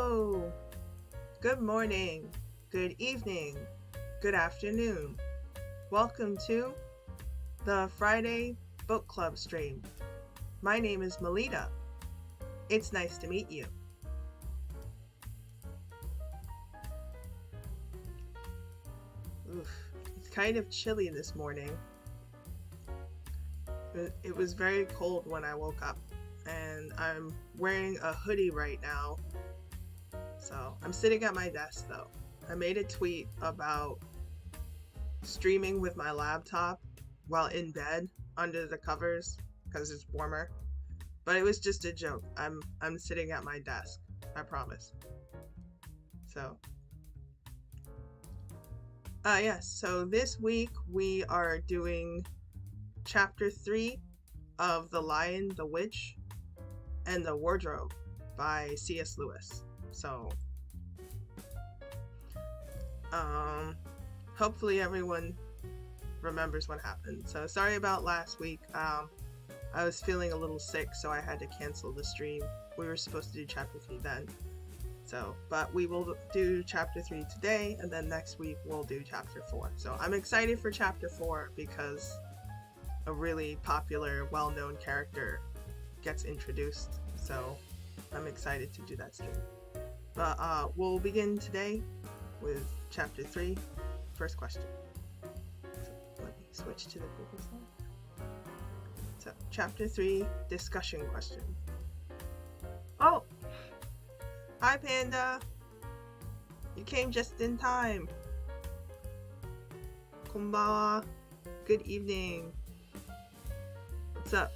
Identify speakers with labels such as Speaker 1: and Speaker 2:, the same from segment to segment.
Speaker 1: Hello, good morning, good evening, good afternoon. Welcome to the Friday Book Club stream. My name is Melita. It's nice to meet you. It's kind of chilly this morning. It was very cold when I woke up, and I'm wearing a hoodie right now. So I'm sitting at my desk though. I made a tweet about streaming with my laptop while in bed under the covers because it's warmer. But it was just a joke. I'm sitting at my desk, I promise. So yes, so this week we are doing chapter 3 of The Lion, the Witch, and the Wardrobe by C.S. Lewis. So hopefully everyone remembers what happened. So sorry about last week. I was feeling a little sick, so I had to cancel the stream. We were supposed to do chapter 3 then. So, but we will do chapter 3 today, and then next week we'll do chapter 4. So I'm excited for chapter 4 because a really popular, well-known character gets introduced. So I'm excited to do that stream. But we'll begin today with chapter 3, first question. So let me switch to the Google slide. So chapter 3, discussion question. Oh! Hi Panda! You came just in time. Konbanwa. Good evening. What's up?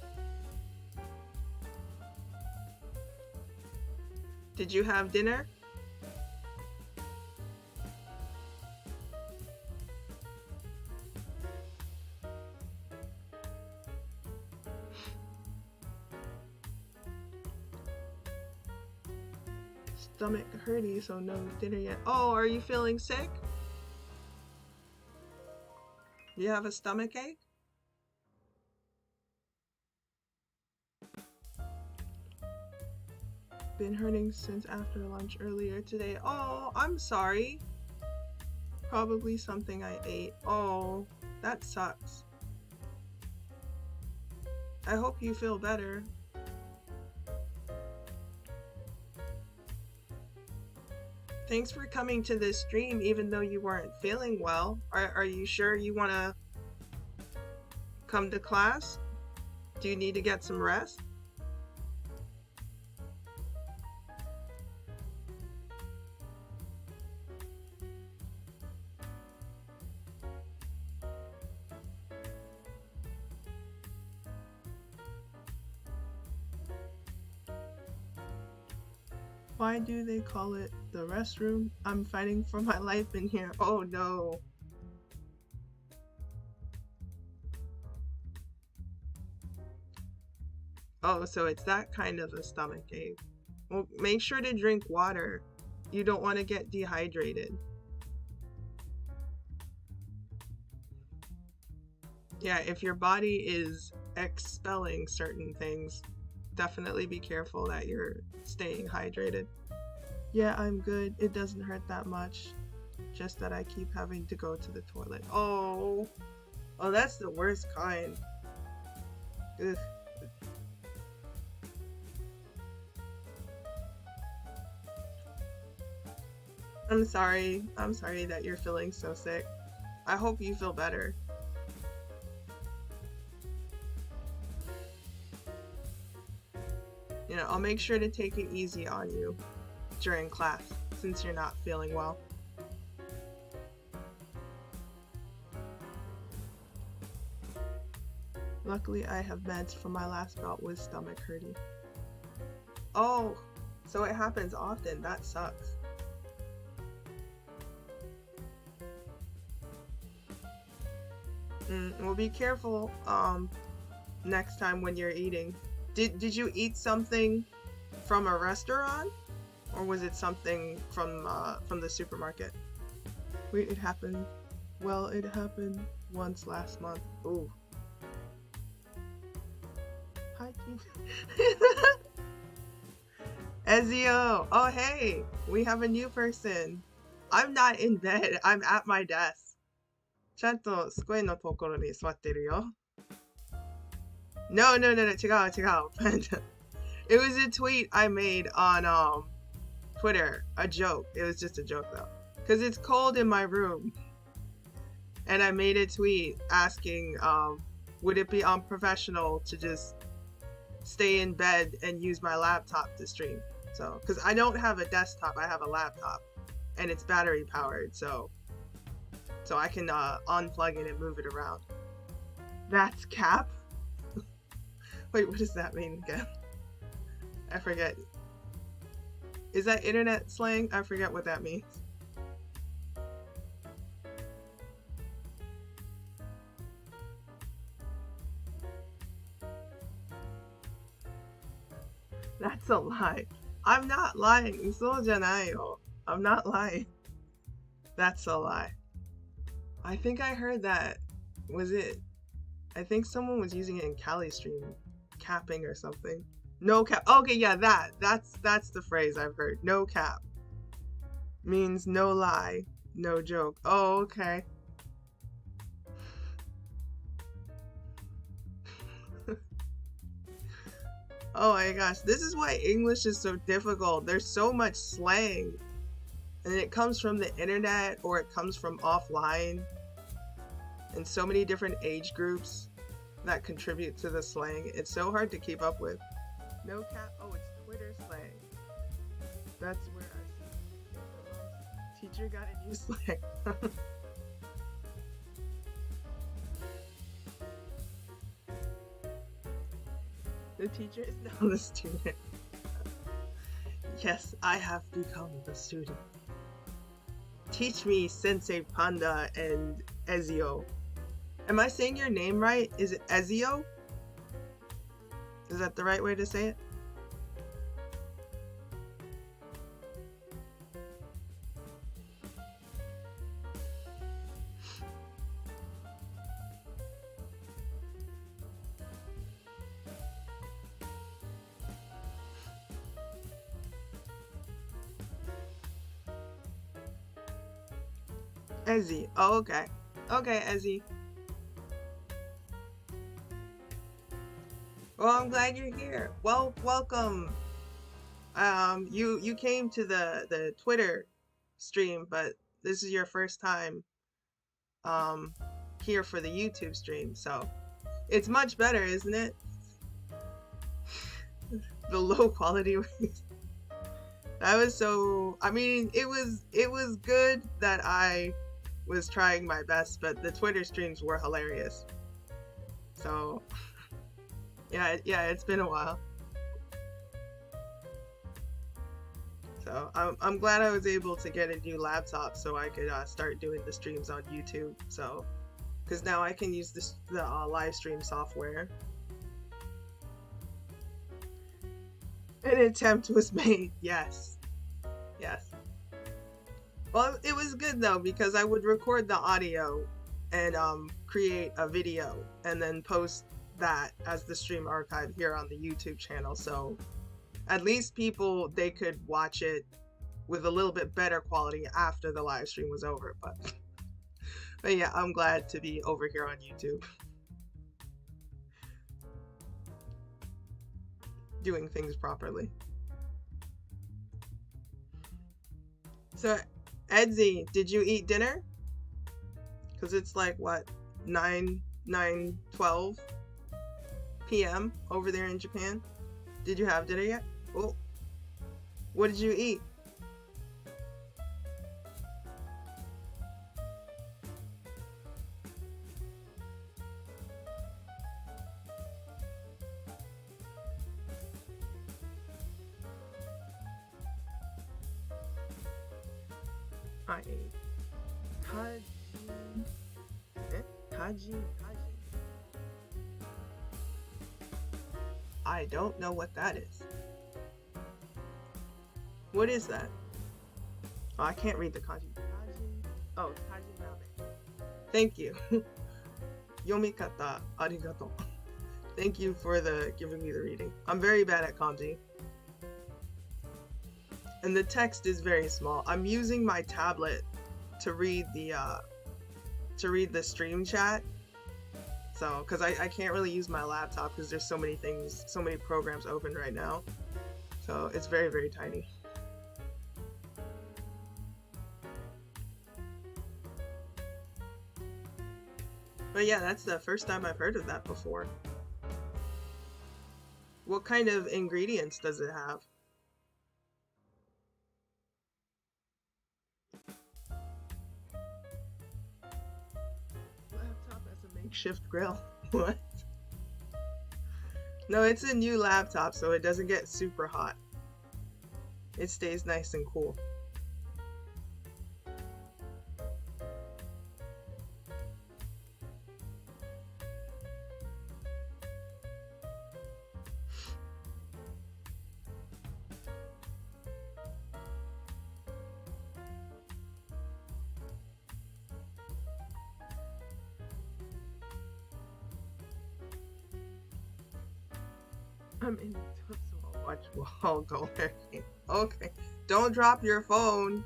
Speaker 1: Did you have dinner? Stomach hurty, so no dinner yet. Oh, are you feeling sick? You have a stomach ache? Been hurting since after lunch earlier today. Oh, I'm sorry. Probably something I ate. Oh, that sucks. I hope you feel better. Thanks for coming to this stream even though you weren't feeling well. Are you sure you want to come to class? Do you need to get some rest? Why do they call it the restroom? I'm fighting for my life in here. Oh no. Oh, so it's that kind of a stomach ache. Well, make sure to drink water. You don't want to get dehydrated. Yeah, if your body is expelling certain things, definitely be careful that you're staying hydrated. Yeah, I'm good. It doesn't hurt that much. Just that I keep having to go to the toilet. Oh, that's the worst kind. Ugh. I'm sorry that you're feeling so sick. I hope you feel better. You know, I'll make sure to take it easy on you during class since you're not feeling well. Luckily, I have meds from my last bout with stomach hurting. Oh, so it happens often. That sucks. Well, be careful next time when you're eating. Did you eat something from a restaurant, or was it something from the supermarket? Wait, it happened. Well, it happened once last month. Ooh. Hi, King. Ezio! Oh, hey! We have a new person. I'm not in bed. I'm at my desk. ちゃんと机のところに座ってるよ。No, no, no, no. 違う、違う。It was a tweet I made on Twitter. A joke. It was just a joke though. Because it's cold in my room. And I made a tweet asking, would it be unprofessional to just stay in bed and use my laptop to stream? So, because I don't have a desktop, I have a laptop. And it's battery powered, so I can unplug it and move it around. That's cap? Wait, what does that mean again? I forget. Is that internet slang? I forget what that means. That's a lie. I'm not lying. 嘘じゃないよ. I'm not lying. That's a lie. I think I heard that. Was it? I think someone was using it in Cali stream, capping or something. No cap. Okay, yeah, that's the phrase I've heard. No cap means no lie, no joke. Oh, okay. Oh my gosh, this is why English is so difficult. There's so much slang. And it comes from the internet or it comes from offline. And so many different age groups that contribute to the slang. It's so hard to keep up with. No cap. Oh, it's Twitter slang. That's where I see. Teacher got a new slang. The teacher is now the student. Yes, I have become the student. Teach me, Sensei Panda and Ezio. Am I saying your name right? Is it Ezio? Is that the right way to say it? Ezzy. Oh, okay. Okay, Ezzy. Well, I'm glad you're here. Well, welcome. You came to the Twitter stream, but this is your first time here for the YouTube stream, so it's much better, isn't it? The low quality. That was so. I mean, it was good that I was trying my best, but the Twitter streams were hilarious. So yeah, it's been a while. So I'm glad I was able to get a new laptop so I could start doing the streams on YouTube. So, because now I can use the live stream software. An attempt was made. Yes. Well, it was good though, because I would record the audio and create a video and then post that as the stream archive here on the YouTube channel. So at least people, they could watch it with a little bit better quality after the live stream was over. But yeah, I'm glad to be over here on YouTube. Doing things properly. So Edsy, did you eat dinner? Because it's like what, 9:12 p.m. over there in Japan. Did you have dinner yet? Oh, what did you eat? I ate Kaji. I don't know what that is. What is that? Oh, I can't read the kanji. Oh, Kaji ramen. Thank you. Yomikata arigato. Thank you for giving me the reading. I'm very bad at kanji. and the text is very small. I'm using my tablet to read the stream chat. So, because I can't really use my laptop because there's so many things, so many programs open right now. So it's very, very tiny. But yeah, that's the first time I've heard of that before. What kind of ingredients does it have? Laptop as a makeshift grill. What? No, it's a new laptop, so it doesn't get super hot. It stays nice and cool. I'm in the tub, so I'll watch while go lurking. Okay. Don't drop your phone.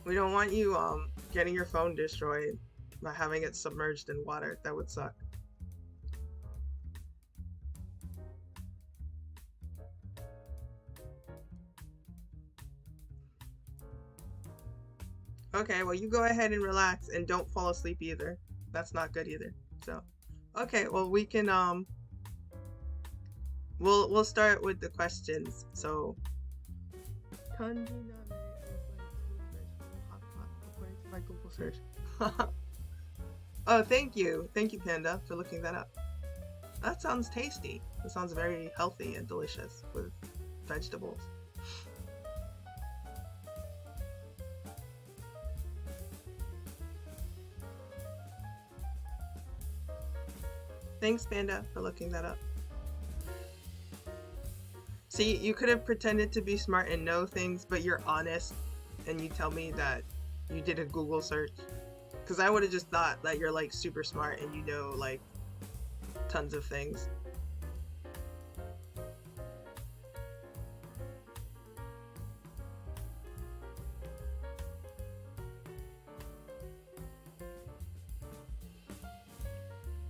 Speaker 1: We don't want you getting your phone destroyed by having it submerged in water. That would suck. Okay, well, you go ahead and relax and don't fall asleep either. That's not good either. So, okay, well, we can we'll start with the questions. So, according to my Google search. Oh, thank you, Panda, for looking that up. That sounds tasty. It sounds very healthy and delicious with vegetables. Thanks, Panda, for looking that up. See, you could have pretended to be smart and know things, but you're honest, and you tell me that you did a Google search. Because I would have just thought that you're, like, super smart and you know, like, tons of things.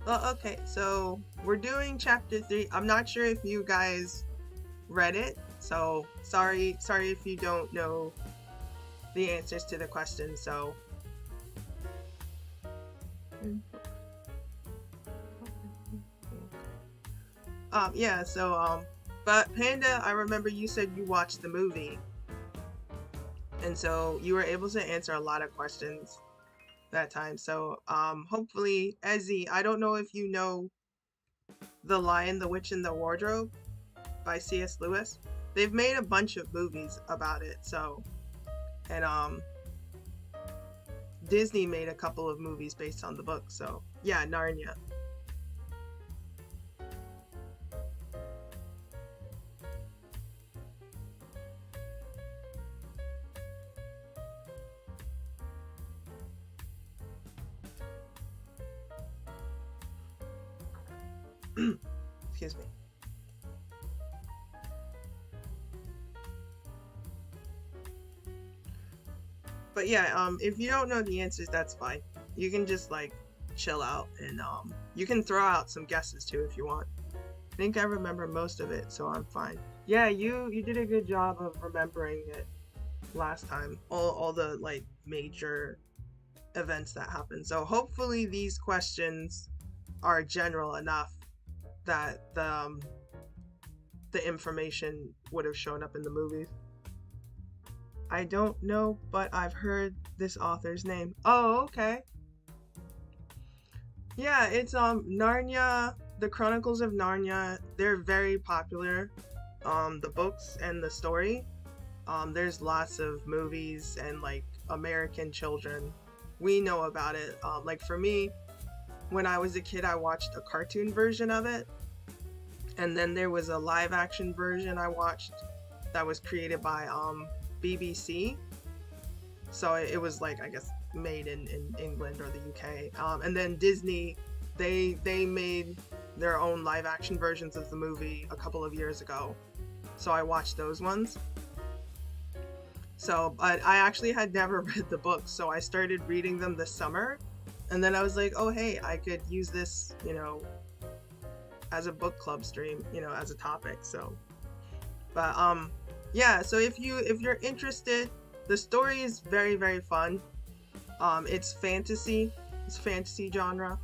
Speaker 1: Well, okay, so we're doing chapter 3. I'm not sure if you guys read it, so sorry if you don't know the answers to the questions. So yeah, so but Panda, I remember you said you watched the movie, and so you were able to answer a lot of questions that time. So hopefully, Ezzy, I don't know if you know The Lion, the Witch, and the Wardrobe by C.S. Lewis. They've made a bunch of movies about it. So, and Disney made a couple of movies based on the book. So yeah, Narnia. Excuse me. But yeah, if you don't know the answers, that's fine. You can just like chill out, and you can throw out some guesses too if you want. I think I remember most of it, so I'm fine. Yeah, you did a good job of remembering it last time. All the like major events that happened. So hopefully these questions are general enough that the information would have shown up in the movies. I don't know, but I've heard this author's name. Oh, okay. Yeah, it's Narnia, the Chronicles of Narnia. They're very popular. The books and the story. There's lots of movies and like American children. We know about it. Like for me, when I was a kid, I watched a cartoon version of it. And then there was a live action version I watched that was created by BBC. So it was like, I guess, made in England or the UK. And then Disney, they made their own live action versions of the movie a couple of years ago. So I watched those ones. So, but I actually had never read the books, so I started reading them this summer. And then I was like, oh hey, I could use this, as a book club stream, as a topic. So, but yeah, so if you're interested, the story is very, very fun. It's fantasy genre.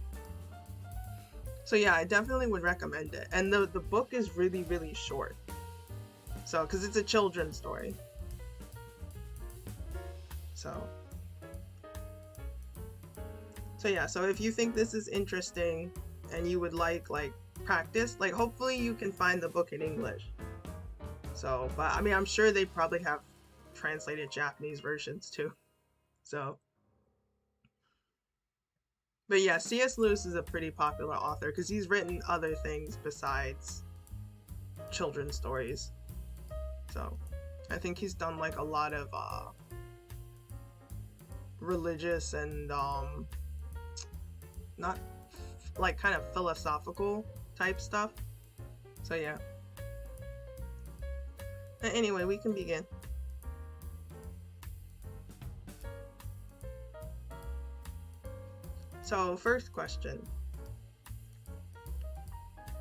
Speaker 1: So yeah, I definitely would recommend it. And the book is really, really short. So, because it's a children's story. So yeah, so if you think this is interesting and you would like practice, hopefully you can find the book in English. So, but I mean, I'm sure they probably have translated Japanese versions too. So, but yeah, C.S. Lewis is a pretty popular author because he's written other things besides children's stories. So, I think he's done like a lot of religious and not like kind of philosophical type stuff. So yeah. Anyway, we can begin. So first question.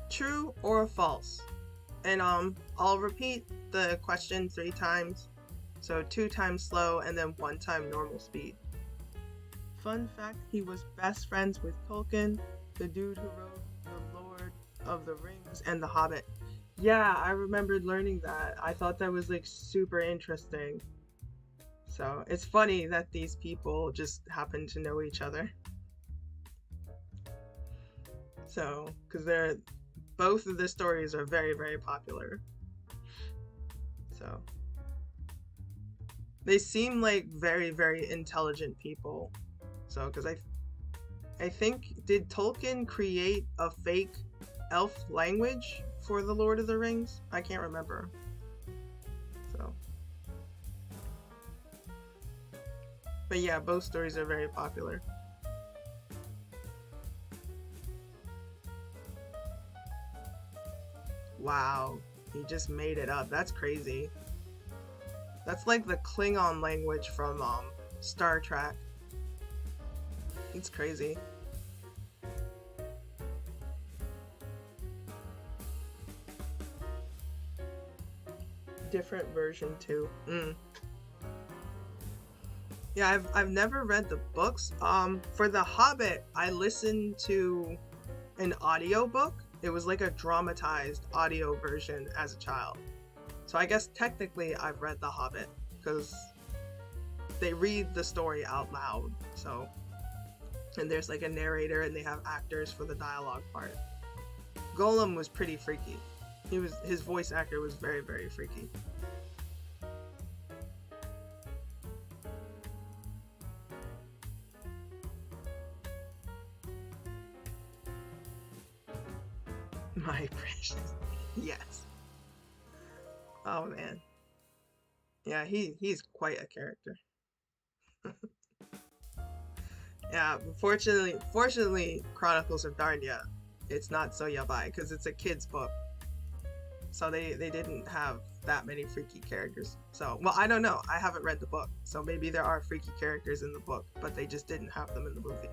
Speaker 1: True or false? And I'll repeat the question 3 times. So 2 times slow and then 1 time normal speed. Fun fact, he was best friends with Tolkien, the dude who wrote The Lord of the Rings and The Hobbit. Yeah, I remembered learning that. I thought that was like super interesting. So it's funny that these people just happen to know each other. So, because both of the stories are very, very popular. So they seem like very, very intelligent people. So, because I think, did Tolkien create a fake elf language for The Lord of the Rings? I can't remember. So, but yeah, both stories are very popular. Wow, he just made it up. That's crazy. That's like the Klingon language from Star Trek. It's crazy. Different version too. Yeah, I've never read the books. For The Hobbit, I listened to an audiobook. It was like a dramatized audio version as a child. So I guess technically I've read The Hobbit because they read the story out loud. So, and there's like a narrator and they have actors for the dialogue part. Gollum was pretty freaky. His voice actor was very, very freaky. My precious. Yes. Oh man. Yeah, he's quite a character. Yeah, fortunately, Chronicles of Narnia, it's not so yabai because it's a kid's book. So they didn't have that many freaky characters. So, well, I don't know. I haven't read the book. So maybe there are freaky characters in the book, but they just didn't have them in the movie.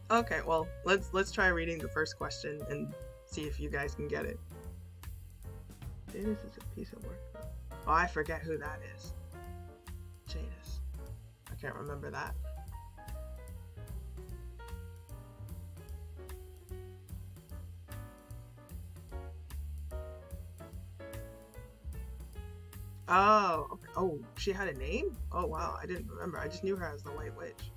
Speaker 1: Okay, well, let's try reading the first question and see if you guys can get it. Jadis is a piece of work. Oh, I forget who that is. Jadis. I can't remember that. Oh, okay. Oh, she had a name? Oh, wow, I didn't remember. I just knew her as the White Witch.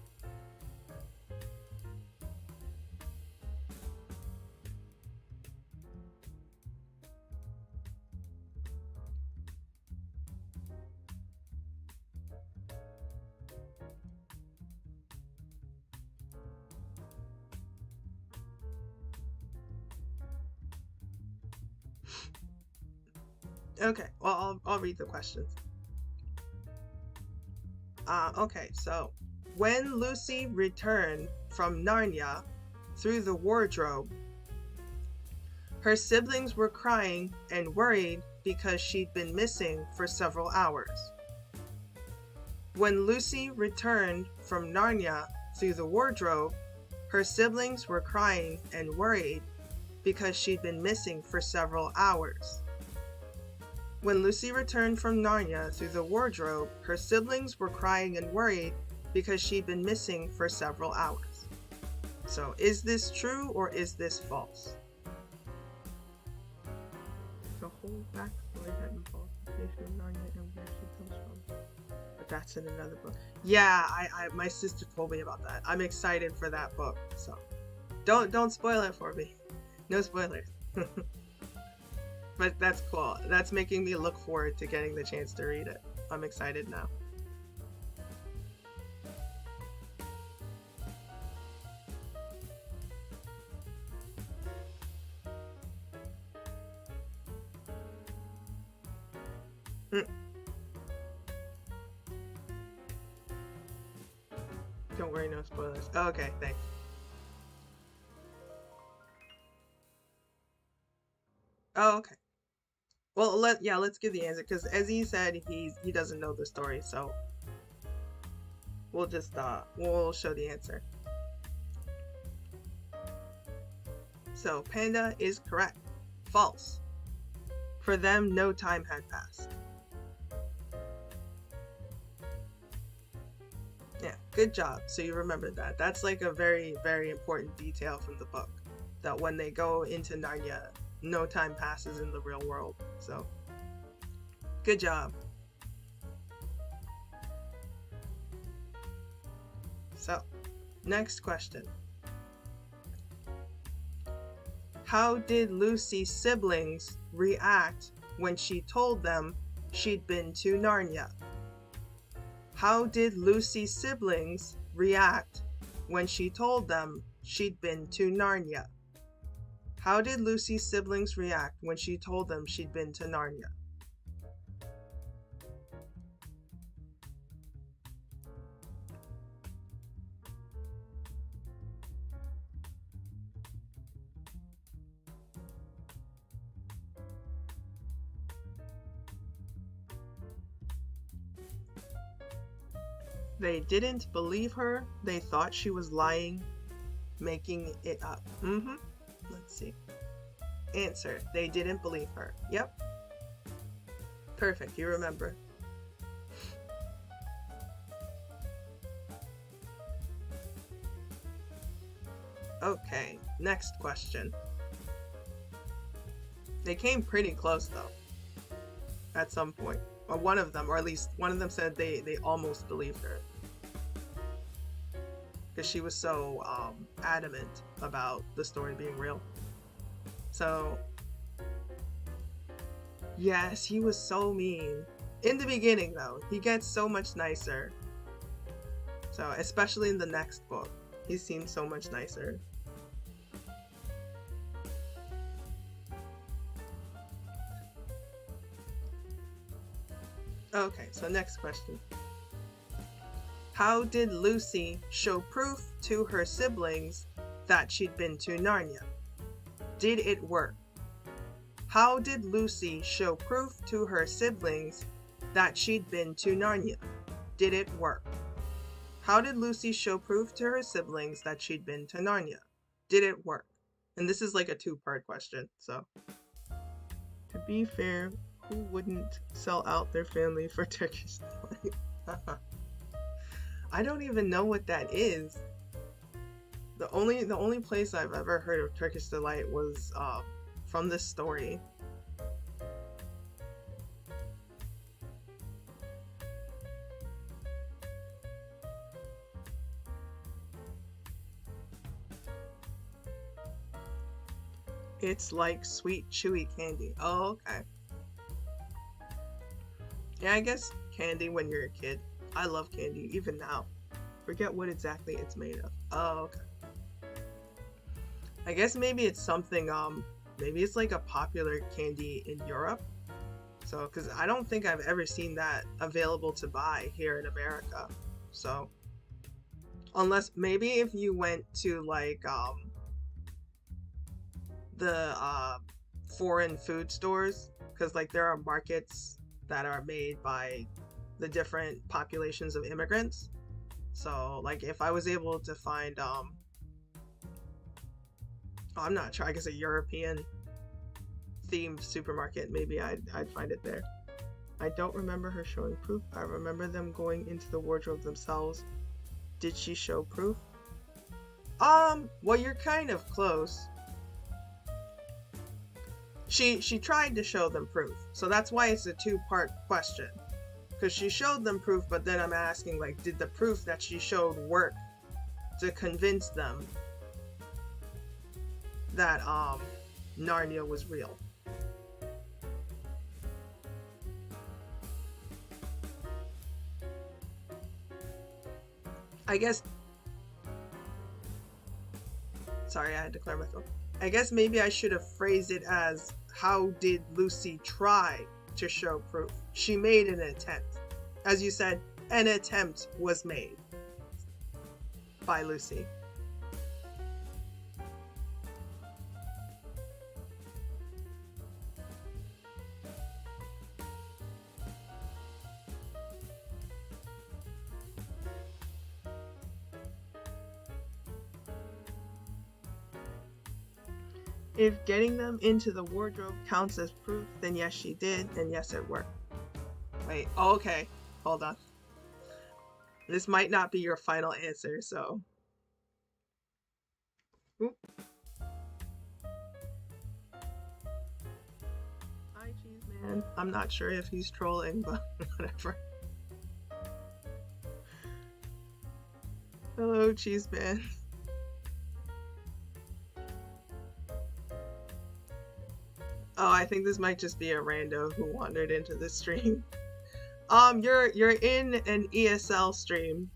Speaker 1: Okay, well, I'll read the questions. Okay, so when Lucy returned from Narnia through the wardrobe. Her siblings were crying and worried because she'd been missing for several hours. When Lucy returned from Narnia through the wardrobe, her siblings were crying and worried because she'd been missing for several hours. When Lucy returned from Narnia through the wardrobe, her siblings were crying and worried because she'd been missing for several hours. So, is this true or is this false? The whole backstory that involves the creation of Narnia and where she comes from. But that's in another book. Yeah, my sister told me about that. I'm excited for that book. So, don't spoil it for me. No spoilers. But that's cool. That's making me look forward to getting the chance to read it. I'm excited now. Don't worry, no spoilers. Oh, okay, thanks. Oh, okay. Well, let's give the answer, because as he said, he doesn't know the story, so we'll just we'll show the answer. So Panda is correct. False. For them, no time had passed. Yeah, good job. So you remembered that. That's like a very, very important detail from the book. That when they go into Narnia, no time passes in the real world. So, good job. So, next question. How did Lucy's siblings react when she told them she'd been to Narnia? How did Lucy's siblings react when she told them she'd been to Narnia? How did Lucy's siblings react when she told them she'd been to Narnia? They didn't believe her. They thought she was lying, making it up. Let's see. Answer. They didn't believe her. Yep. Perfect. You remember. Okay. Next question. They came pretty close though. At some point. Or one of them, or at least one of them said they almost believed her. Because she was so adamant about the story being real. So, yes, he was so mean. In the beginning, though, he gets so much nicer. So, especially in the next book, he seems so much nicer. Okay, so next question. How did Lucy show proof to her siblings that she'd been to Narnia? Did it work? How did Lucy show proof to her siblings that she'd been to Narnia? Did it work? How did Lucy show proof to her siblings that she'd been to Narnia? Did it work? And this is like a two-part question, so. To be fair, who wouldn't sell out their family for Turkish delight? I don't even know what that is. The only place I've ever heard of Turkish delight was from this story. It's like sweet, chewy candy. Oh, okay. Yeah, I guess candy when you're a kid. I love candy, even now. Forget what exactly it's made of. Oh, okay. I guess maybe it's something, maybe it's like a popular candy in Europe. So, because I don't think I've ever seen that available to buy here in America. So, unless, maybe if you went to like, the foreign food stores, because like there are markets that are made by the different populations of immigrants. So like if I was able to find I'm not sure, I guess a European themed supermarket, maybe I'd find it there. I don't remember her showing proof. I remember them going into the wardrobe themselves. Did she show proof? Well, you're kind of close. She tried to show them proof. So that's why it's a two-part question. Because she showed them proof, but then I'm asking, like, did the proof that she showed work to convince them that Narnia was real? I guess, sorry, I had to clear my throat. I guess maybe I should have phrased it as, how did Lucy try to show proof? She made an attempt. As you said, an attempt was made by Lucy. If getting them into the wardrobe counts as proof, then yes, she did, and yes, it worked. Wait, okay, hold on. This might not be your final answer, so. Oop. Hi, Cheese Man. I'm not sure if he's trolling, but whatever. Hello, Cheese Man. Oh, I think this might just be a rando who wandered into the stream. You're in an ESL stream.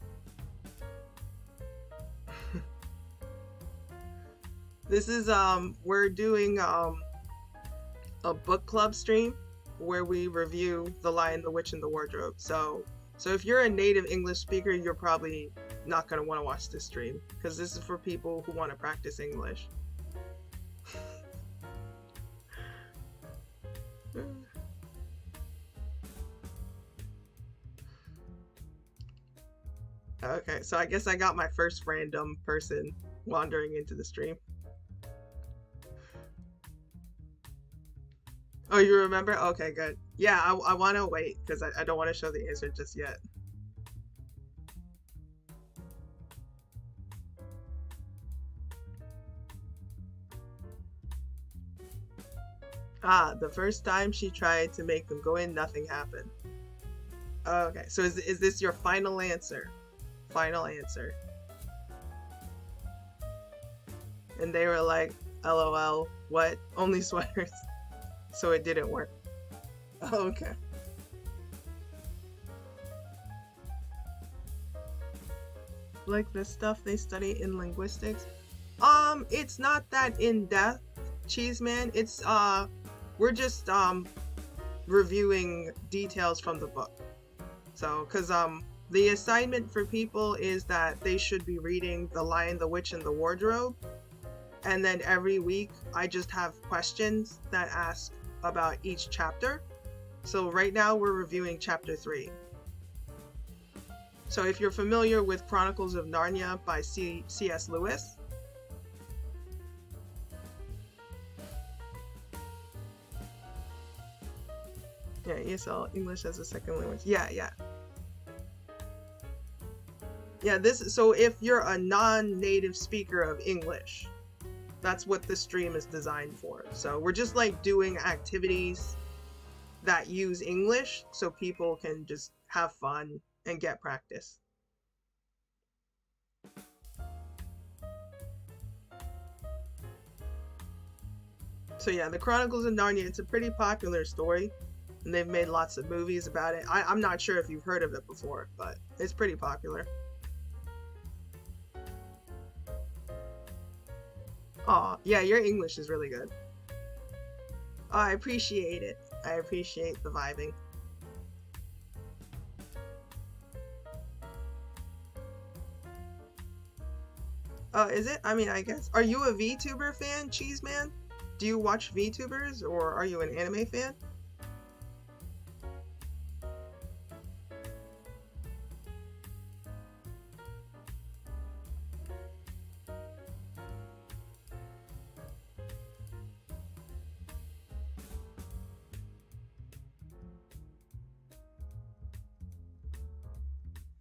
Speaker 1: This is we're doing a book club stream where we review The Lion, the Witch, and the Wardrobe. So if you're a native English speaker, you're probably not gonna want to watch this stream because this is for people who want to practice English. Okay, so I guess I got my first random person wandering into the stream. Oh, you remember? Okay, good. Yeah, I want to wait because I don't want to show the answer just yet. Ah, the first time she tried to make them go in, nothing happened. Okay, so is this your final answer? Final answer. And they were like, LOL, what? Only sweaters? So it didn't work. Okay. Like the stuff they study in linguistics? It's not that in-depth, Cheese Man. It's, we're just, reviewing details from the book. So, cause, the assignment for people is that they should be reading The Lion, the Witch, and the Wardrobe. And then every week, I just have questions that ask about each chapter. So right now, we're reviewing chapter 3. So if you're familiar with Chronicles of Narnia by C.S. Lewis, yeah, ESL, English as a second language. Yeah. Yeah, so if you're a non-native speaker of English, that's what the stream is designed for. So we're just like doing activities that use English so people can just have fun and get practice. So yeah, the Chronicles of Narnia, it's a pretty popular story. And they've made lots of movies about it. I'm not sure if you've heard of it before, but it's pretty popular. Aw, yeah, your English is really good. Oh, I appreciate it. I appreciate the vibing. Oh, is it? I mean, I guess. Are you a VTuber fan, Cheese Man? do you watch VTubers or are you an anime fan?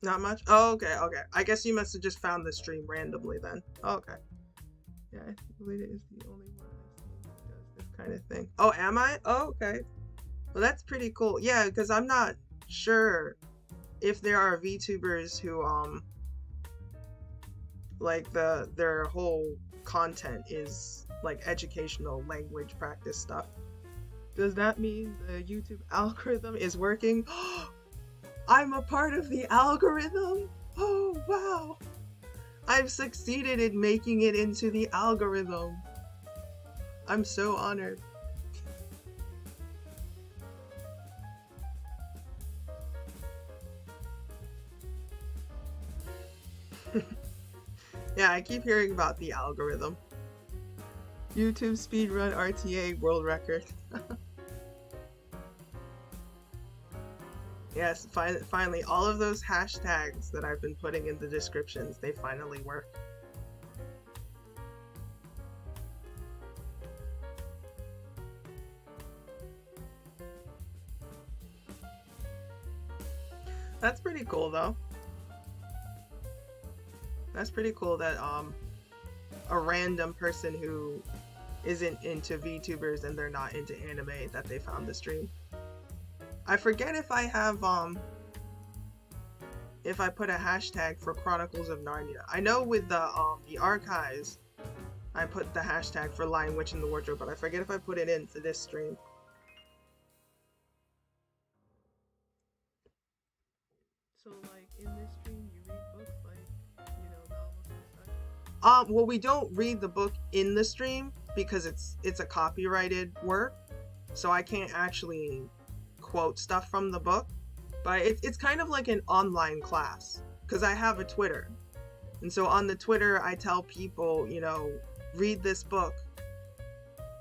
Speaker 1: Not much? Oh, okay, okay. I guess you must have just found the stream randomly then. Oh, okay. Yeah, I believe it is the only one I've seen who does this kind of thing. Oh, am I? Oh, okay. Well, that's pretty cool. Yeah, because I'm not sure if there are VTubers who, like their whole content is like educational language practice stuff. Does that mean the YouTube algorithm is working? I'm a part of the algorithm? Oh, wow. I've succeeded in making it into the algorithm. I'm so honored. Yeah, I keep hearing about the algorithm. YouTube speedrun RTA world record. Yes, finally, all of those hashtags that I've been putting in the descriptions, they finally work. That's pretty cool, though. That's pretty cool that a random person who isn't into VTubers and they're not into anime, that they found the stream. I forget if I have if I put a hashtag for Chronicles of Narnia. I know with the archives, I put the hashtag for Lion Witch in the Wardrobe, but I forget if I put it in for this stream. So like in this stream, you read books like, you know, novels and such? Well, we don't read the book in the stream because it's a copyrighted work, so I can't actually quote stuff from the book, but it's kind of like an online class because I have a Twitter, and so on the Twitter I tell people, you know, read this book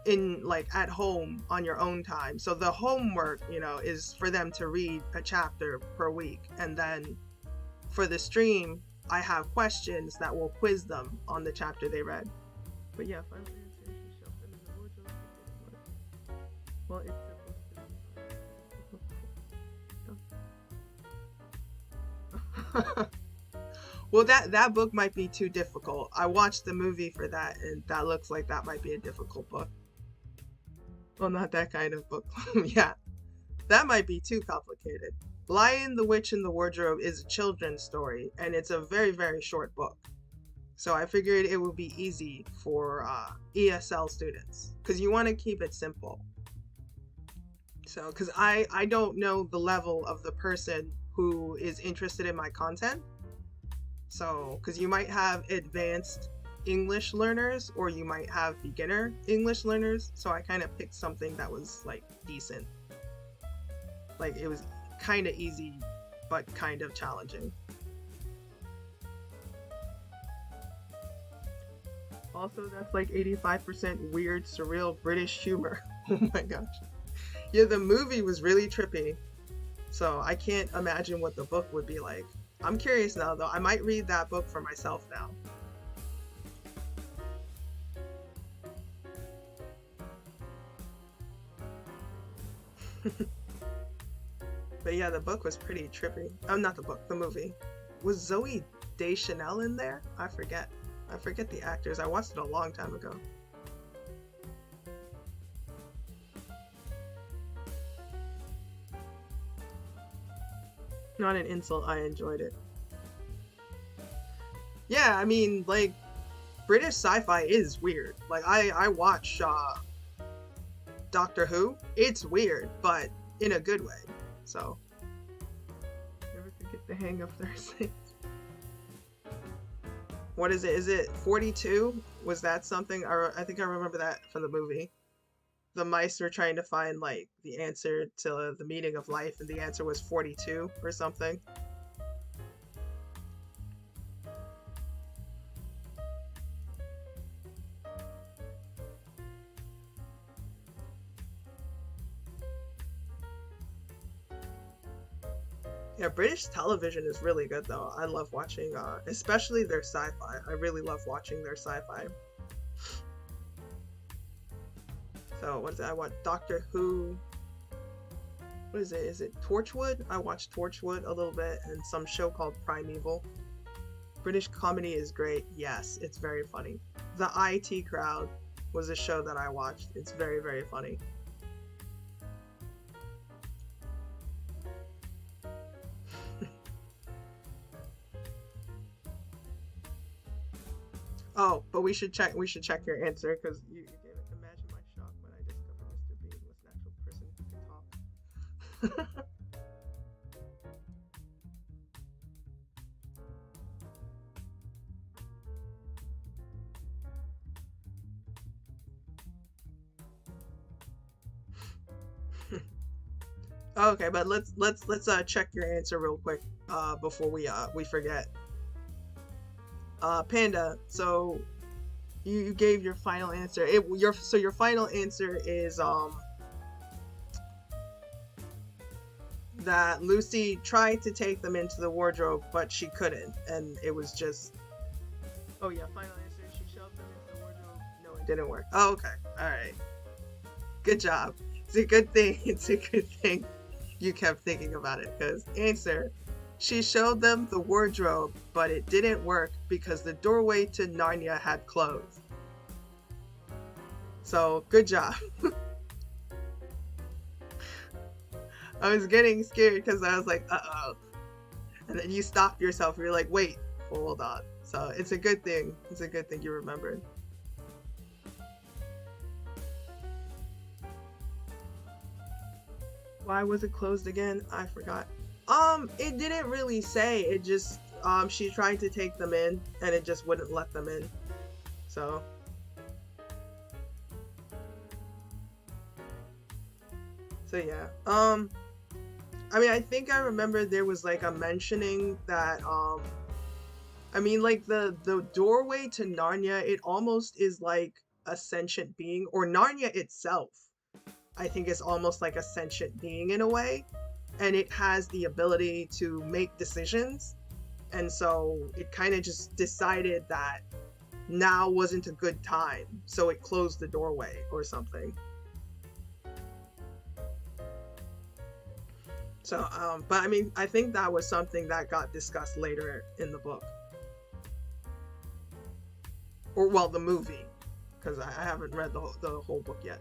Speaker 1: in like at home on your own time. So the homework, you know, is for them to read a chapter per week, and then for the stream I have questions that will quiz them on the chapter they read. But yeah, finally she shoved them in the wardrobe. Well, it's well, that book might be too difficult. I watched the movie for that, and that looks like that might be a difficult book. Well, not that kind of book. Yeah, that might be too complicated. Lion, the Witch, and the Wardrobe is a children's story, and it's a very, very short book. So I figured it would be easy for ESL students, because you want to keep it simple. So, because I don't know the level of the person who is interested in my content. So, because you might have advanced English learners or you might have beginner English learners. So I kind of picked something that was like decent. Like it was kind of easy, but kind of challenging. Also, that's like 85% weird, surreal British humor. Oh my gosh. Yeah, the movie was really trippy. So I can't imagine what the book would be like. I'm curious now, though. I might read that book for myself now. But yeah, the book was pretty trippy. Oh, not the book, the movie. Was Zoe Deschanel in there? I forget. I forget the actors. I watched it a long time ago. Not an insult, I enjoyed it. Yeah, I mean, like, British sci-fi is weird. Like, I watch Doctor Who. It's weird, but in a good way. So, never could get the hang of Thursdays. What is it? Is it 42? Was that something? Or I think I remember that from the movie. The mice were trying to find like the answer to the meaning of life, and the answer was 42 or something. Yeah, British television is really good though. I love watching, especially their sci-fi. I really love watching their sci-fi. So what is it? I watch Doctor Who. What is it? Is it Torchwood? I watched Torchwood a little bit, and some show called Primeval. British comedy is great. Yes, it's very funny. The IT Crowd was a show that I watched. It's very, very funny. Oh, but we should check your answer, because you gave it. Imagine my shock when I discovered Mr. Bean was an actual person who could talk. Okay, but let's check your answer real quick before we forget. Panda, so you gave your final answer. Your final answer is that Lucy tried to take them into the wardrobe, but she couldn't, and it was just. Oh yeah, final answer. She shoved them into the wardrobe. No, it didn't work. Oh, okay, all right. Good job. It's a good thing. It's a good thing you kept thinking about it, because answer. She showed them the wardrobe, but it didn't work because the doorway to Narnia had closed. So, good job. I was getting scared because I was like, uh-oh. And then you stopped yourself. You're like, wait, hold on. So, it's a good thing. It's a good thing you remembered. Why was it closed again? I forgot. It didn't really say. It just, she tried to take them in, and it just wouldn't let them in. So. So yeah. I mean, I think I remember there was like a mentioning that, I mean, like the doorway to Narnia, it almost is like a sentient being, or Narnia itself, I think is almost like a sentient being in a way. And it has the ability to make decisions, and so it kind of just decided that now wasn't a good time, so it closed the doorway or something. So but I mean, I think that was something that got discussed later in the book, or well, the movie, because I haven't read the whole book yet.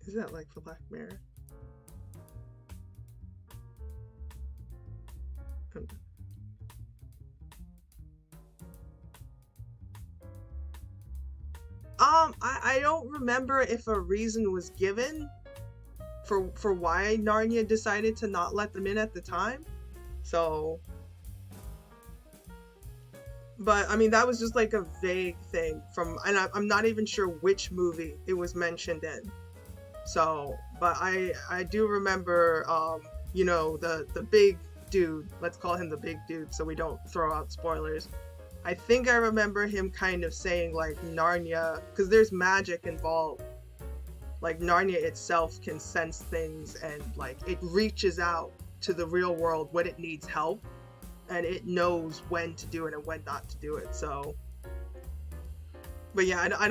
Speaker 1: Is that like the Black Mirror? I don't remember if a reason was given for why Narnia decided to not let them in at the time. So, but I mean, that was just like a vague thing from, and I'm not even sure which movie it was mentioned in. So, but I do remember, you know, the big dude, let's call him the big dude so we don't throw out spoilers. I think I remember him kind of saying like Narnia, because there's magic involved. Like Narnia itself can sense things, and like it reaches out to the real world when it needs help, and it knows when to do it and when not to do it. So, but yeah, I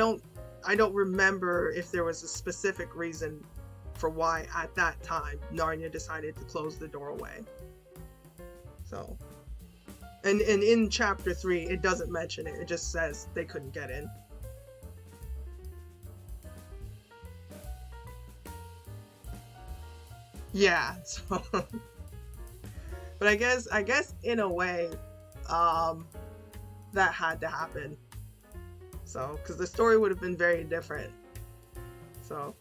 Speaker 1: don't remember if there was a specific reason for why at that time Narnia decided to close the doorway. So, and in chapter 3 it doesn't mention it. It just says they couldn't get in. Yeah. So, but I guess in a way, that had to happen. So, because the story would have been very different. So,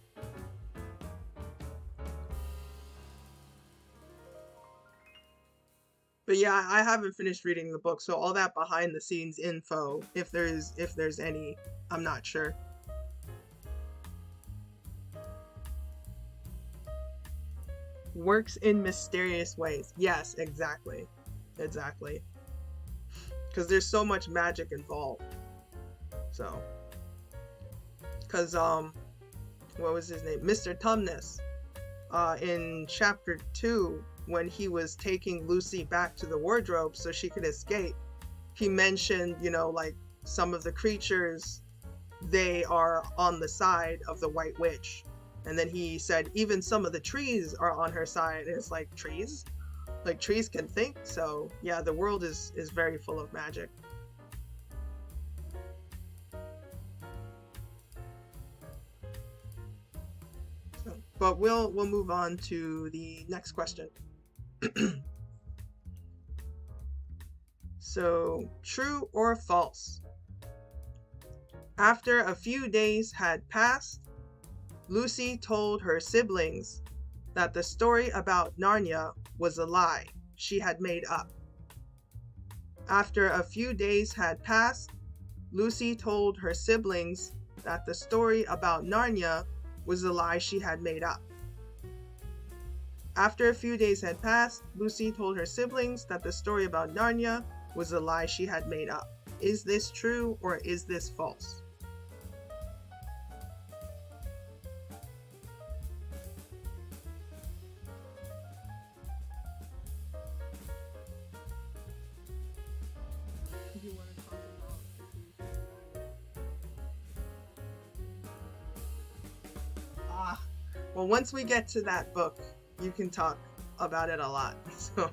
Speaker 1: But yeah, I haven't finished reading the book, so all that behind the scenes info, if there's any, I'm not sure. Works in mysterious ways. Yes, exactly. Exactly. Because there's so much magic involved. So, because what was his name? Mr. Tumnus, in chapter 2, when he was taking Lucy back to the wardrobe so she could escape, he mentioned, you know, like some of the creatures, they are on the side of the White Witch. And then he said even some of the trees are on her side. And it's like, trees? Like trees can think? So yeah, the world is very full of magic. So, but we'll move on to the next question. So, true or false? After a few days had passed, Lucy told her siblings that the story about Narnia was a lie she had made up. After a few days had passed, Lucy told her siblings that the story about Narnia was a lie she had made up. After a few days had passed, Lucy told her siblings that the story about Narnia was a lie she had made up. Is this true or is this false? Well, once we get to that book, you can talk about it a lot. So,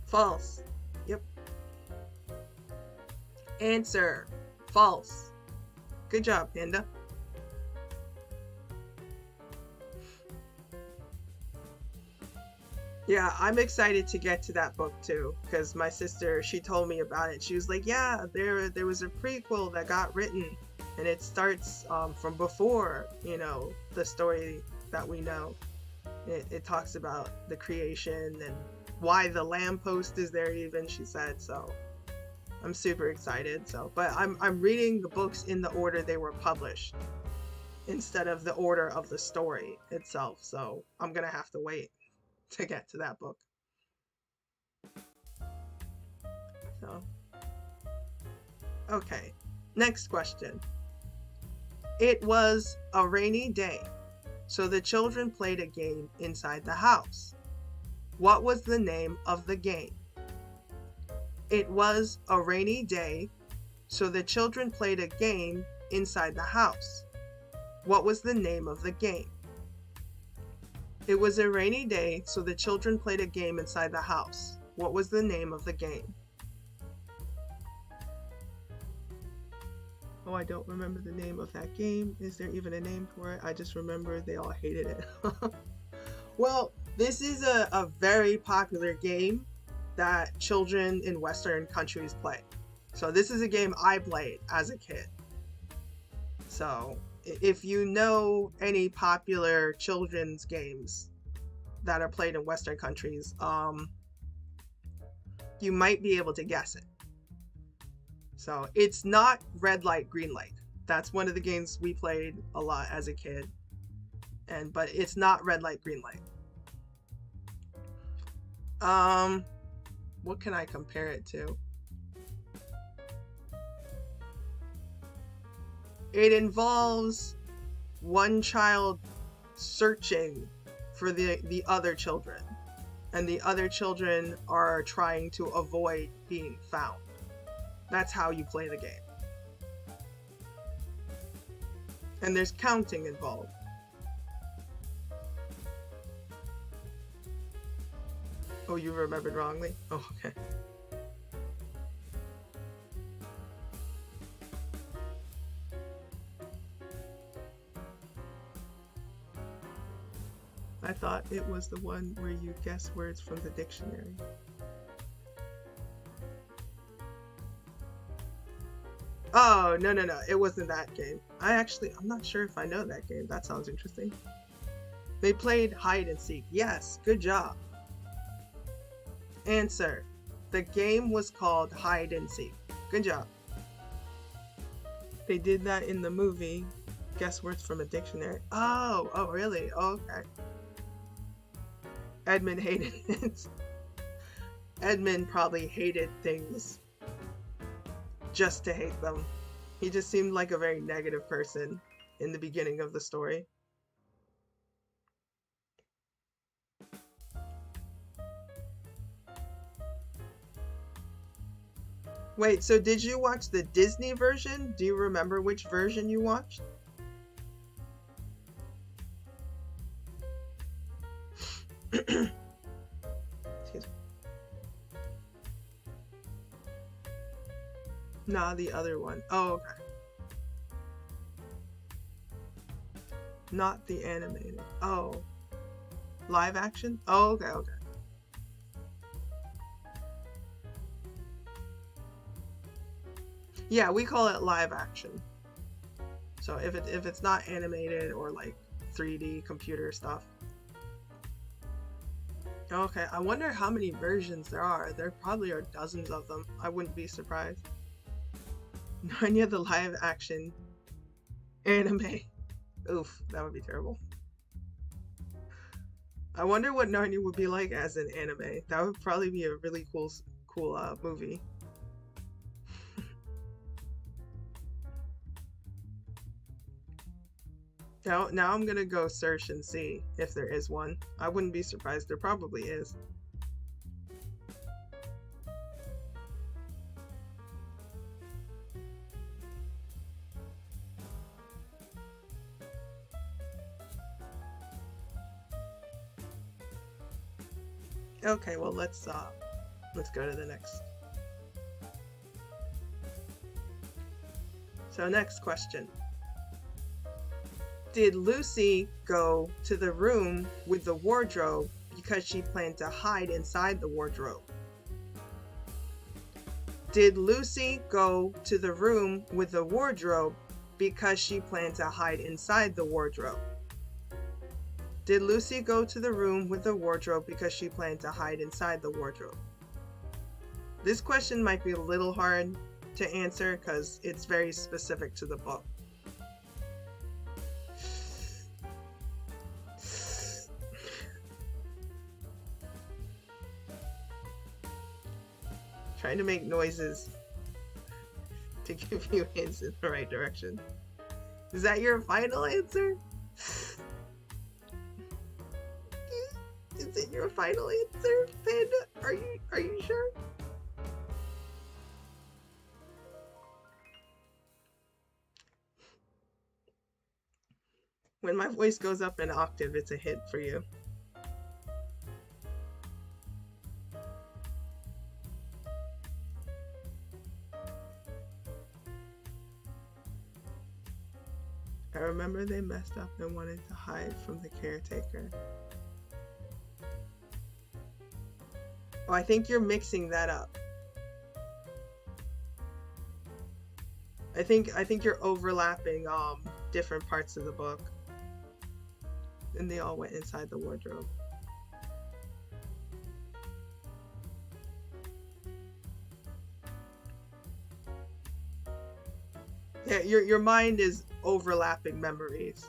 Speaker 1: false. Yep. Answer. False. Good job, Panda. Yeah, I'm excited to get to that book too, because my sister, she told me about it. She was like, yeah, there was a prequel that got written, and it starts from before, you know, the story that we know. It talks about the creation and why the lamppost is there even, she said. So I'm super excited. So, but I'm reading the books in the order they were published instead of the order of the story itself. So I'm gonna have to wait to get to that book. So, okay, next question. It was a rainy day, so the children played a game inside the house. What was the name of the game? It was a rainy day, so the children played a game inside the house. What was the name of the game? It was a rainy day, so the children played a game inside the house. What was the name of the game? Oh, I don't remember the name of that game. Is there even a name for it? I just remember they all hated it. Well, this is a very popular game that children in Western countries play. So this is a game I played as a kid. So if you know any popular children's games that are played in Western countries, you might be able to guess it. So it's not red light, green light. That's one of the games we played a lot as a kid. But it's not red light, green light. What can I compare it to? It involves one child searching for the other children, and the other children are trying to avoid being found. That's how you play the game. And there's counting involved. Oh, you remembered wrongly? Oh, okay. I thought it was the one where you guess words from the dictionary. Oh, no. It wasn't that game. I'm not sure if I know that game. That sounds interesting. They played hide and seek. Yes, good job. Answer. The game was called hide and seek. Good job. They did that in the movie. Guess words from a dictionary. Oh, really? Oh, okay. Edmund hated it. Edmund probably hated things just to hate them. He just seemed like a very negative person in the beginning of the story. Wait, so did you watch the Disney version? Do you remember which version you watched? Excuse me. Nah, the other one. Oh, okay. Not the animated. Oh. Live action? Oh, okay, okay. Yeah, we call it live action. So if it's not animated or like 3D computer stuff. Okay, I wonder how many versions there are. There probably are dozens of them. I wouldn't be surprised. Narnia the live action anime. Oof, that would be terrible. I wonder what Narnia would be like as an anime. That would probably be a really cool movie. Now I'm gonna go search and see if there is one. I wouldn't be surprised. There probably is. Okay, well let's go to the next. So next question. Did Lucy go to the room with the wardrobe because she planned to hide inside the wardrobe? Did Lucy go to the room with the wardrobe because she planned to hide inside the wardrobe? Did Lucy go to the room with the wardrobe because she planned to hide inside the wardrobe? This question might be a little hard to answer because it's very specific to the book. Trying to make noises to give you hints in the right direction. Is that your final answer? Is it your final answer, Panda? Are you sure? When my voice goes up an octave, it's a hint for you. I remember they messed up and wanted to hide from the caretaker. Oh, I think you're mixing that up. I think you're overlapping different parts of the book. And they all went inside the wardrobe. Yeah, your mind is overlapping memories.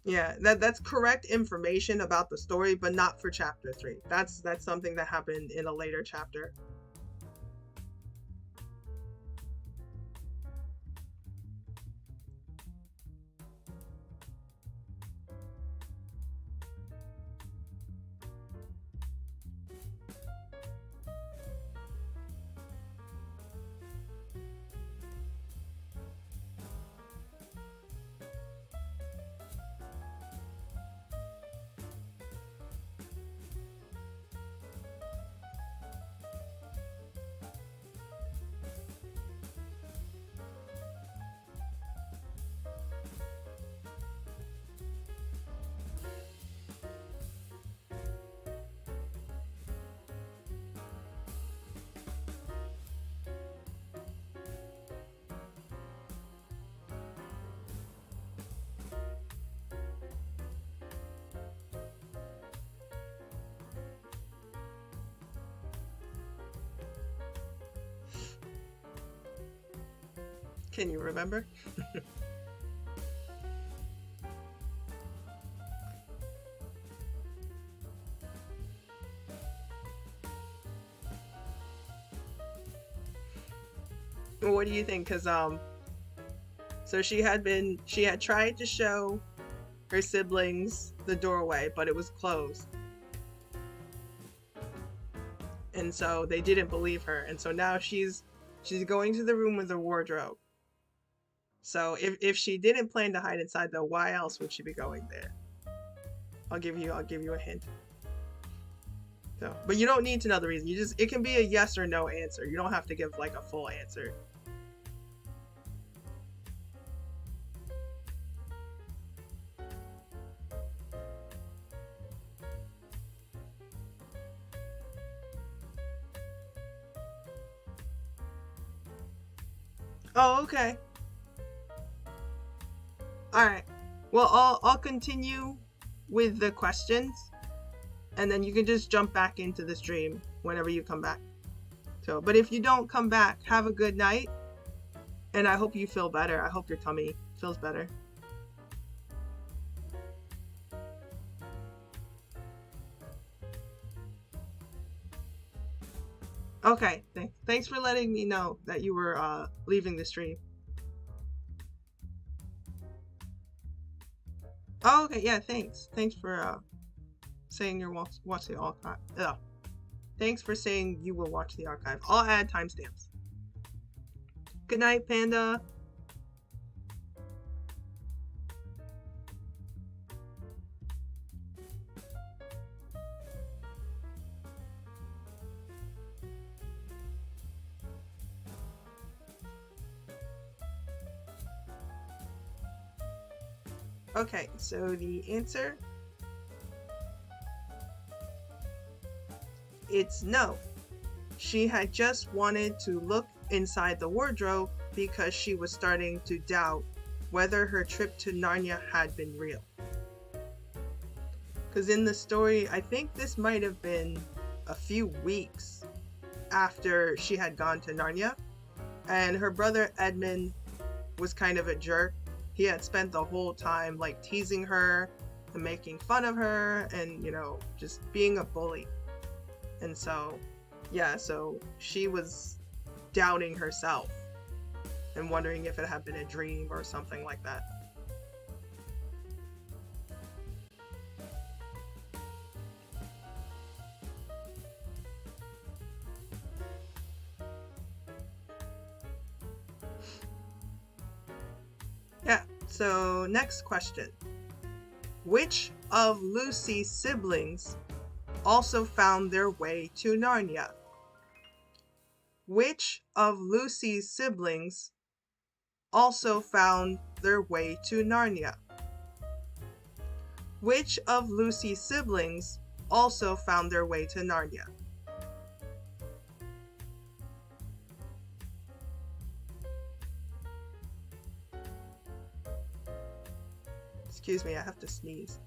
Speaker 1: Yeah, that's correct information about the story, but not for chapter 3. That's something that happened in a later chapter. Can you remember? What do you think? Because so she had tried to show her siblings the doorway, but it was closed, and so they didn't believe her, and so now she's going to the room with the wardrobe. So if she didn't plan to hide inside, though, why else would she be going there? I'll give you a hint. So, but you don't need to know the reason. It can be a yes or no answer. You don't have to give like a full answer. Oh, okay. All right. Well, I'll continue with the questions, and then you can just jump back into the stream whenever you come back. So, but if you don't come back, have a good night, and I hope you feel better. I hope your tummy feels better. Okay, thanks for letting me know that you were leaving the stream. Oh, okay, yeah, thanks. Thanks for saying you're watch the archive. Thanks for saying you will watch the archive. I'll add timestamps. Good night, Panda. Okay, so the answer, it's no. She had just wanted to look inside the wardrobe because she was starting to doubt whether her trip to Narnia had been real. Because in the story, I think this might have been a few weeks after she had gone to Narnia, and her brother Edmund was kind of a jerk. He had spent the whole time like teasing her and making fun of her and, you know, just being a bully. And so, yeah, so she was doubting herself and wondering if it had been a dream or something like that. Yeah, so next question. Which of Lucy's siblings also found their way to Narnia? Which of Lucy's siblings also found their way to Narnia? Which of Lucy's siblings also found their way to Narnia? Excuse me, I have to sneeze.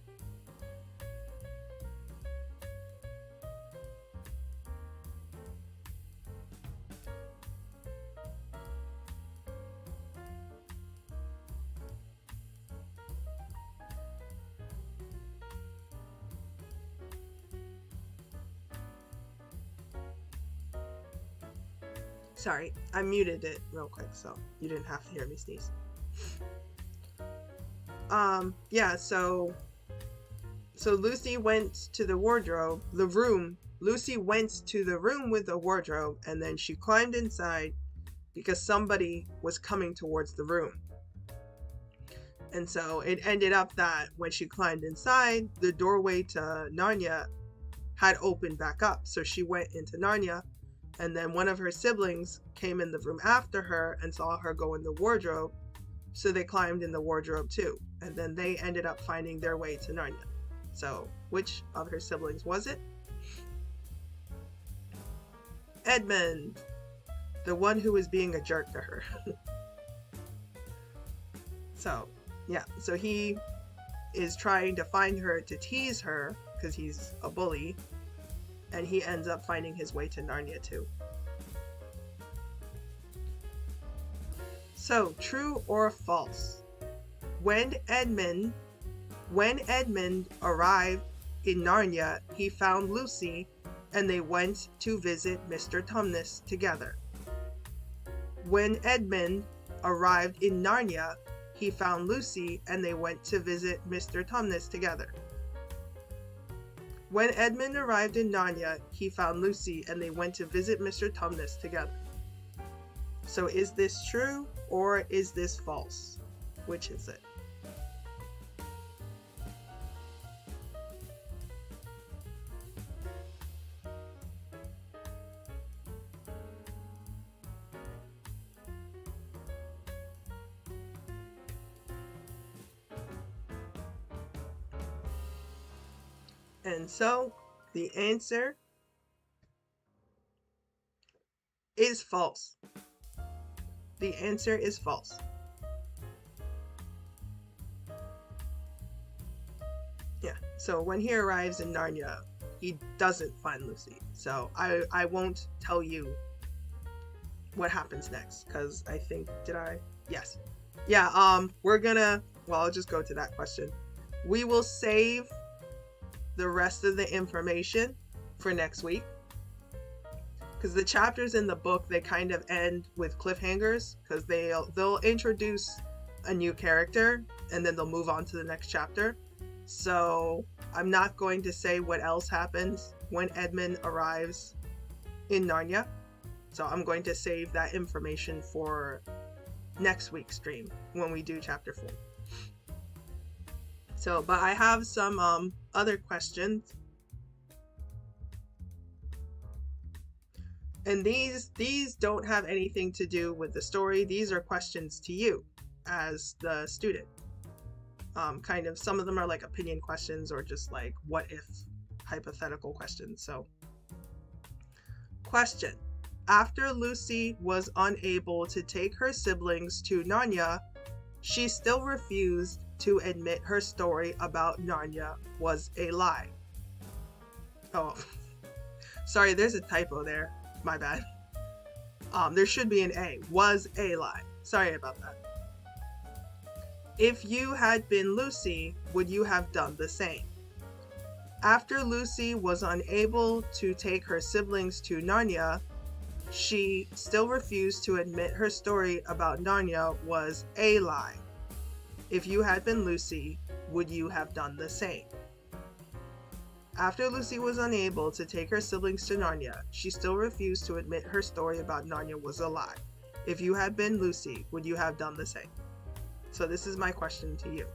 Speaker 1: Sorry, I muted it real quick so you didn't have to hear me sneeze. Yeah, so Lucy went to the room. Lucy went to the room with the wardrobe, and then she climbed inside because somebody was coming towards the room. And so it ended up that when she climbed inside, the doorway to Narnia had opened back up. So she went into Narnia, and then one of her siblings came in the room after her and saw her go in the wardrobe. So they climbed in the wardrobe too. And then they ended up finding their way to Narnia. So which of her siblings was it? Edmund, the one who was being a jerk to her. So, yeah, so he is trying to find her to tease her because he's a bully, and he ends up finding his way to Narnia too. So, true or false? When Edmund arrived in Narnia, he found Lucy and they went to visit Mr. Tumnus together. When Edmund arrived in Narnia, he found Lucy and they went to visit Mr. Tumnus together. When Edmund arrived in Narnia, he found Lucy and they went to visit Mr. Tumnus together. So is this true or is this false? Which is it? And so the answer is false. The answer is false. Yeah, so when he arrives in Narnia, he doesn't find Lucy. So I won't tell you what happens next, because I think, did I? Yes. Yeah, we're gonna, well, I'll just go to that question. We will save the rest of the information for next week, because the chapters in the book, they kind of end with cliffhangers, because they'll introduce a new character and then they'll move on to the next chapter. So I'm not going to say what else happens when Edmund arrives in Narnia, so I'm going to save that information for next week's stream when we do chapter 4. So, but I have some other questions. And these don't have anything to do with the story. These are questions to you as the student. Kind of, some of them are like opinion questions or just like what if hypothetical questions. So, question. After Lucy was unable to take her siblings to Narnia, she still refused to admit her story about Narnia was a lie. Oh, sorry, there's a typo there. My bad. There should be an A. Was a lie. Sorry about that. If you had been Lucy, would you have done the same? After Lucy was unable to take her siblings to Narnia, she still refused to admit her story about Narnia was a lie. If you had been Lucy, would you have done the same? After Lucy was unable to take her siblings to Narnia, she still refused to admit her story about Narnia was a lie. If you had been Lucy, would you have done the same? So this is my question to you.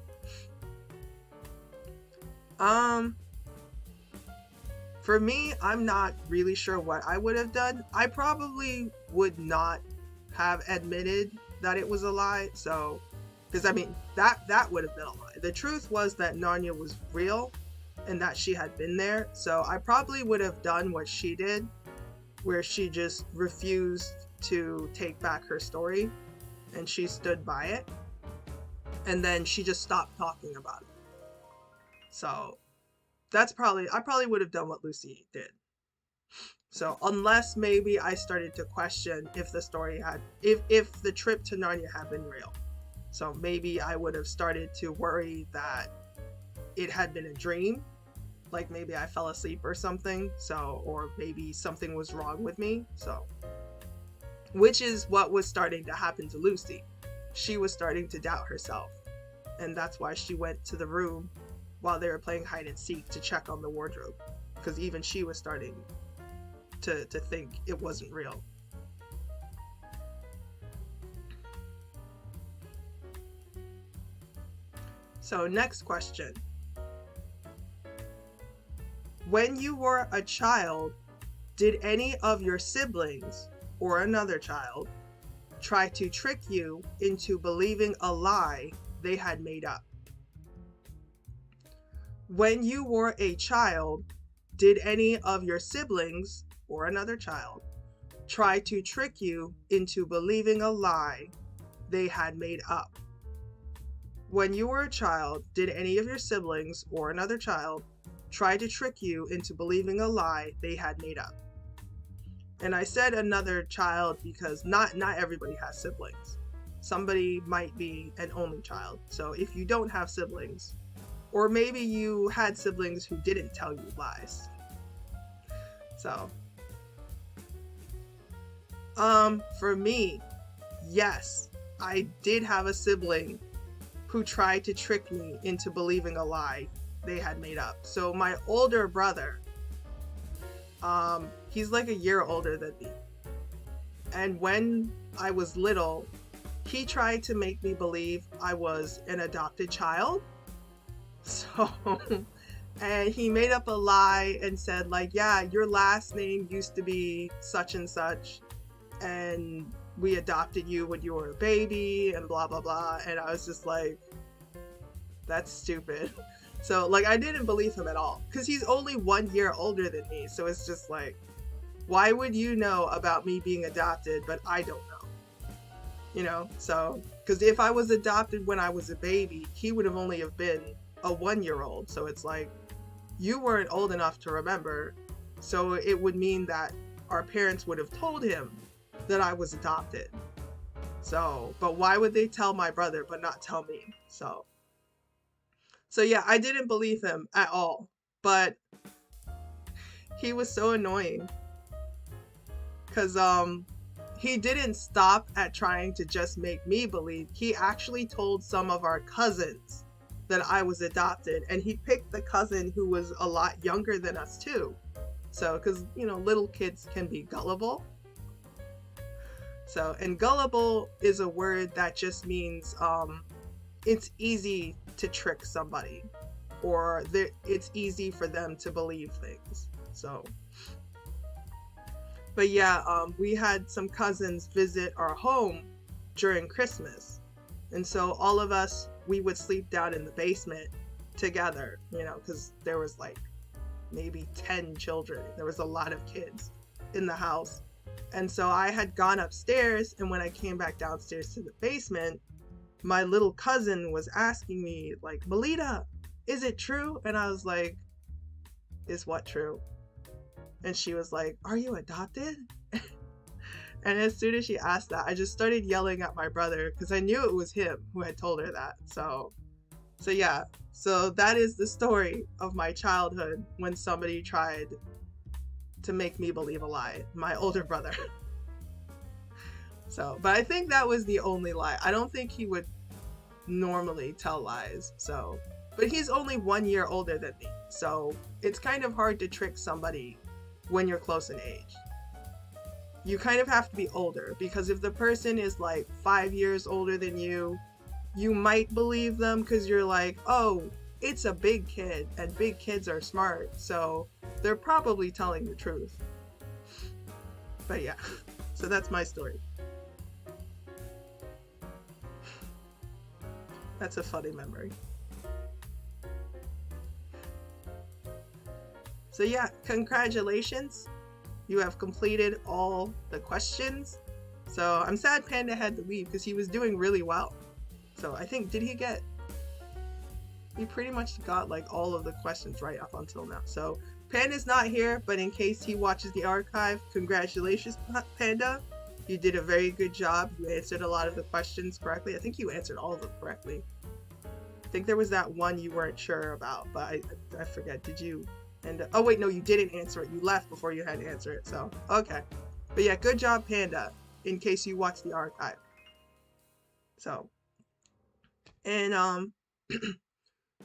Speaker 1: For me, I'm not really sure what I would have done. I probably would not have admitted that it was a lie, so because I mean, that would have been a lie. The truth was that Narnia was real and that she had been there. So I probably would have done what she did, where she just refused to take back her story and she stood by it. And then she just stopped talking about it. So I probably would have done what Lucy did. So unless maybe I started to question if the story if the trip to Narnia had been real. So maybe I would have started to worry that it had been a dream, like maybe I fell asleep or something, so, or maybe something was wrong with me, so, which is what was starting to happen to Lucy. She was starting to doubt herself, and that's why she went to the room while they were playing hide and seek to check on the wardrobe, because even she was starting to think it wasn't real. So next question. When you were a child, did any of your siblings or another child try to trick you into believing a lie they had made up? When you were a child, did any of your siblings or another child try to trick you into believing a lie they had made up? When you were a child, did any of your siblings or another child try to trick you into believing a lie they had made up? And I said another child because not everybody has siblings. somebody might be an only child. So if you don't have siblings, or maybe you had siblings who didn't tell you lies. So, for me, yes, I did have a sibling who tried to trick me into believing a lie they had made up. So my older brother, he's like a year older than me. And when I was little, he tried to make me believe I was an adopted child. So, and he made up a lie and said like, yeah, your last name used to be such and such, and we adopted you when you were a baby, and blah, blah, blah. And I was just like, that's stupid. So like, I didn't believe him at all, because he's only 1 year older than me. So it's just like, why would you know about me being adopted, but I don't know? You know, so, because if I was adopted when I was a baby, he would have only have been a 1 year old. So it's like, you weren't old enough to remember. So it would mean that our parents would have told him that I was adopted. So, but why would they tell my brother but not tell me? So yeah, I didn't believe him at all, but he was so annoying because he didn't stop at trying to just make me believe. He actually told some of our cousins that I was adopted, and he picked the cousin who was a lot younger than us too. So, because, you know, little kids can be gullible. So, and gullible is a word that just means it's easy to trick somebody, or it's easy for them to believe things. So, but yeah, we had some cousins visit our home during Christmas. And so all of us, we would sleep down in the basement together, you know, because there was like maybe 10 children. There was a lot of kids in the house. And so I had gone upstairs, and when I came back downstairs to the basement, my little cousin was asking me like, Melita, is it true? And I was like, is what true? And she was like, are you adopted? And as soon as she asked that, I just started yelling at my brother because I knew it was him who had told her that. So yeah, so that is the story of my childhood when somebody tried to make me believe a lie, my older brother. So, but I think that was the only lie. I don't think he would normally tell lies. So, but he's only 1 year older than me. So it's kind of hard to trick somebody when you're close in age. You kind of have to be older, because if the person is like 5 years older than you might believe them because you're like, oh, it's a big kid and big kids are smart, so they're probably telling the truth. But yeah, so that's my story. That's a funny memory. So yeah, congratulations. You have completed all the questions. So I'm sad Panda had to leave because he was doing really well. So I think, he pretty much got like all of the questions right up until now. So Panda's not here, but in case he watches the archive, congratulations, Panda. You did a very good job. You answered a lot of the questions correctly. I think you answered all of them correctly. I think there was that one you weren't sure about, but I forget. Did you? And oh wait, no, you didn't answer it. You left before you had to answer it. So okay, but yeah, good job, Panda. In case you watch the archive. So, and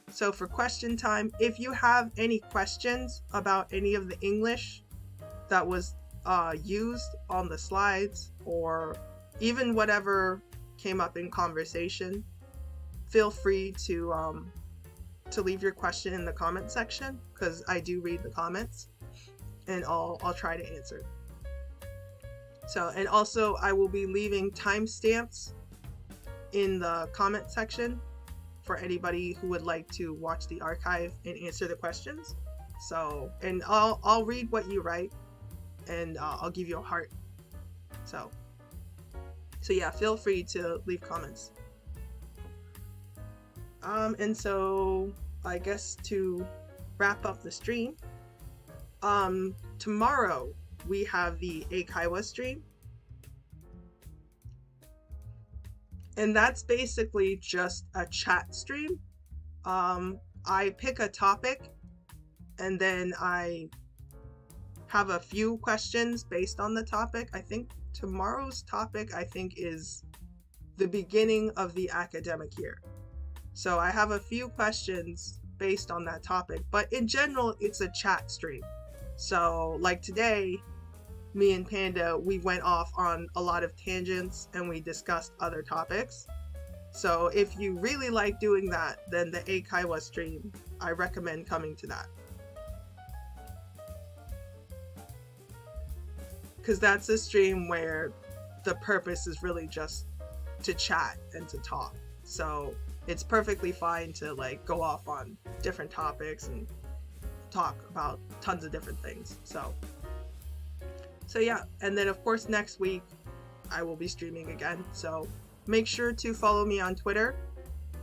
Speaker 1: so for question time, if you have any questions about any of the English that was used on the slides, or even whatever came up in conversation, feel free to leave your question in the comment section, because I do read the comments, and I'll try to answer. So, and also I will be leaving timestamps in the comment section for anybody who would like to watch the archive and answer the questions. So, and I'll read what you write, and I'll give you a heart. So yeah, feel free to leave comments. And so I guess to wrap up the stream, tomorrow we have the Eikaiwa stream. And that's basically just a chat stream. I pick a topic and then I have a few questions based on the topic. I think tomorrow's topic, is the beginning of the academic year. So I have a few questions based on that topic, but in general, it's a chat stream. So like today, me and Panda, we went off on a lot of tangents and we discussed other topics. So if you really like doing that, then the Eikaiwa stream, I recommend coming to that. Because that's a stream where the purpose is really just to chat and to talk. So it's perfectly fine to like go off on different topics and talk about tons of different things. So yeah, and then of course next week I will be streaming again. So make sure to follow me on Twitter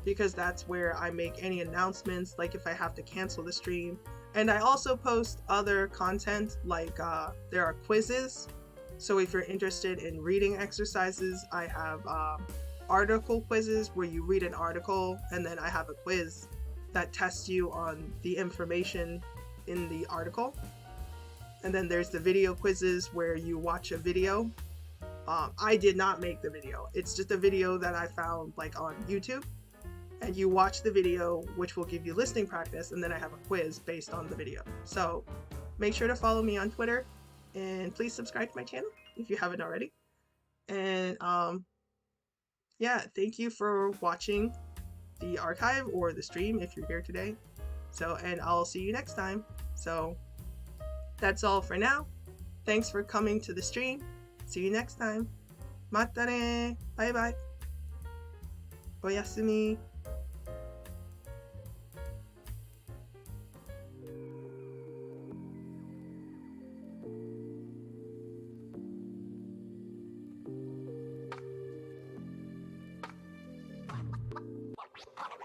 Speaker 1: because that's where I make any announcements, like if I have to cancel the stream. And I also post other content, like there are quizzes. So if you're interested in reading exercises, I have article quizzes where you read an article and then I have a quiz that tests you on the information in the article. And then there's the video quizzes where you watch a video. I did not make the video. It's just a video that I found like on YouTube. And you watch the video, which will give you listening practice, and then I have a quiz based on the video. So make sure to follow me on Twitter, and please subscribe to my channel if you haven't already. And yeah, thank you for watching the archive or the stream if you're here today. So, and I'll see you next time. So that's all for now. Thanks for coming to the stream. See you next time. Mata ne. Bye bye. Oyasumi.
Speaker 2: What?